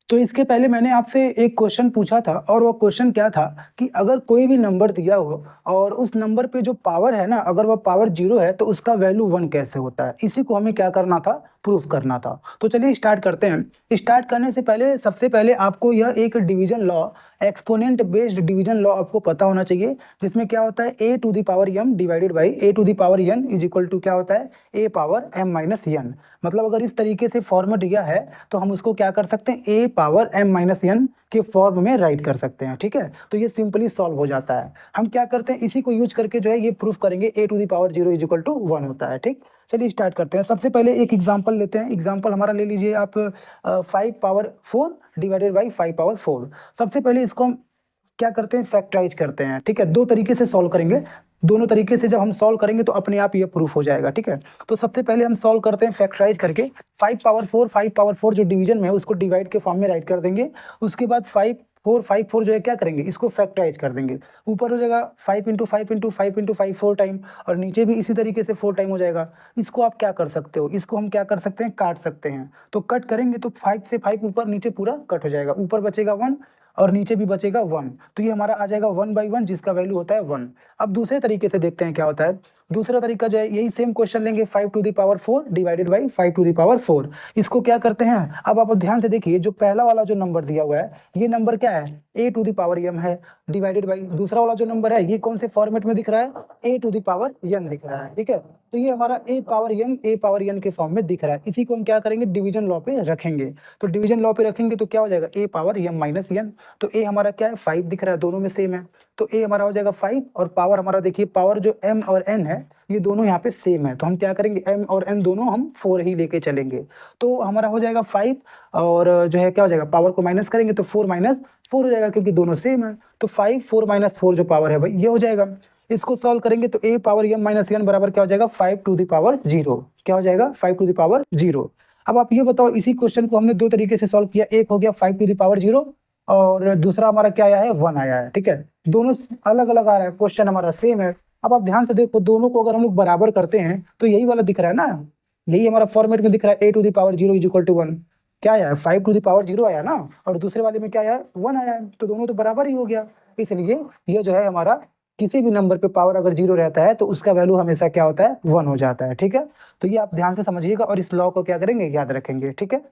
तो इसके पहले मैंने आपसे एक क्वेश्चन पूछा था और वो क्वेश्चन क्या था कि अगर कोई भी नंबर दिया हो और उस नंबर पे जो पावर है ना, अगर वो पावर 0 है तो उसका वैल्यू 1 कैसे होता है, इसी को हमें क्या करना था, प्रूफ करना था। तो चलिए स्टार्ट करते हैं। स्टार्ट करने से पहले सबसे पहले आपको यह एक division law, exponent based division law आपको पता होना चाहिए, जिसमें क्या होता है a to the power m divided by a to the power n is equal to क्या होता है a power m minus n। मतलब अगर इस तरीके से फॉर्मेट दिया है तो हम उसको क्या कर सकते हैं, a power m minus n के फॉर्म में राइट कर सकते हैं। ठीक है, तो ये सिंपली सॉल्व हो जाता है। हम क्या करते हैं, इसी को यूज करके जो है ये प्रूफ करेंगे a to the power 0 is equal to 1 होता है। ठीक, चलिए स्टार्ट करते हैं। सबसे पहले एक एग्जांपल लेते हैं। एग्जांपल हमारा ले लीजिए आप 5 पावर 4 डिवाइडेड बाई 5 पावर 4। सबसे पहले इसको हम क्या करते हैं, फैक्टराइज करते हैं। ठीक है, दो तरीके से सॉल्व करेंगे। दोनों तरीके से जब हम सॉल्व करेंगे तो अपने आप ये प्रूफ हो जाएगा। ठीक है, तो सबसे पहले हम सॉल्व करते हैं फैक्टराइज करके। 5 पावर 4 जो डिवीजन में है उसको डिवाइड के फॉर्म में राइट कर देंगे। उसके बाद 5 4 जो है क्या करेंगे, इसको फैक्टराइज कर देंगे। ऊपर हो जाएगा 5 इंटू 5 इंटू 5 इंटू 5 4 टाइम, और नीचे भी इसी तरीके से 4 टाइम हो जाएगा। इसको आप क्या कर सकते हो, इसको हम क्या कर सकते हैं, काट सकते हैं। तो कट करेंगे तो 5 से 5 ऊपर नीचे पूरा कट हो जाएगा, ऊपर बचेगा 1 और नीचे भी बचेगा 1। तो ये हमारा आ जाएगा 1/1 जिसका वैल्यू होता है 1। अब दूसरे तरीके से देखते हैं क्या होता है। दूसरा तरीका जो है, यही सेम क्वेश्चन लेंगे 5 to the power 4 divided by 5 to the power 4। इसको क्या करते हैं, अब आप ध्यान से देखिए, जो पहला वाला जो नंबर दिया हुआ है ये नंबर क्या है, a to the power m है, डिवाइडेड बाई दूसरा वाला जो नंबर है ये कौन से फॉर्मेट में दिख रहा है, a to the power n दिख रहा है। ठीक है, तो ये हमारा a पावर n के फॉर्म में दिख रहा है। इसी को हम क्या करेंगे, डिवीजन लॉ पे रखेंगे। तो डिवीजन लॉ पे रखेंगे तो क्या हो जाएगा, a power m minus n। तो a हमारा क्या है, 5 दिख रहा है, दोनों में सेम है। तो a हमारा हो जाएगा 5, और पावर हमारा देखिए, पावर जो m और n है ये दोनों यहाँ पे सेम है। तो हम क्या करेंगे, m और n दोनों हम 4 ही लेके चलेंगे। तो हमारा हो जाएगा 5, और जो है क्या हो जाएगा, पावर को माइनस करेंगे तो 4 माइनस 4 हो जाएगा, क्योंकि दोनों सेम है। तो 5 4 माइनस 4 जो पावर है भाई ये हो जाएगा। इसको सॉल्व करेंगे तो a power m minus n बराबर क्या हो जाएगा, 5 टू द पावर 0। क्या हो जाएगा, 5 टू द पावर 0। अब आप ये बताओ, इसी क्वेश्चन को हमने दो तरीके से सॉल्व किया। एक हो गया 5 टू द पावर 0, और दूसरा हमारा क्या आया है, 1 आया है। ठीक है, दोनों अलग अलग आ रहा है, क्वेश्चन हमारा सेम है। अब आप ध्यान से देखो, दोनों को अगर हम लोग बराबर करते हैं तो यही वाला दिख रहा है ना, यही हमारा फॉर्मेट में दिख रहा है, a to the power 0 is equal to 1। क्या आया है, 5 टू द पावर 0 आया ना, और दूसरे वाले में क्या आया है, 1 आया है। तो दोनों तो बराबर ही हो गया। इसलिए ये जो है हमारा, किसी भी नंबर पे पावर अगर 0 रहता है तो उसका वैल्यू हमेशा क्या होता है, 1 हो जाता है। ठीक है, तो ये आप ध्यान से समझिएगा और इस लॉ को क्या करेंगे, याद रखेंगे। ठीक है।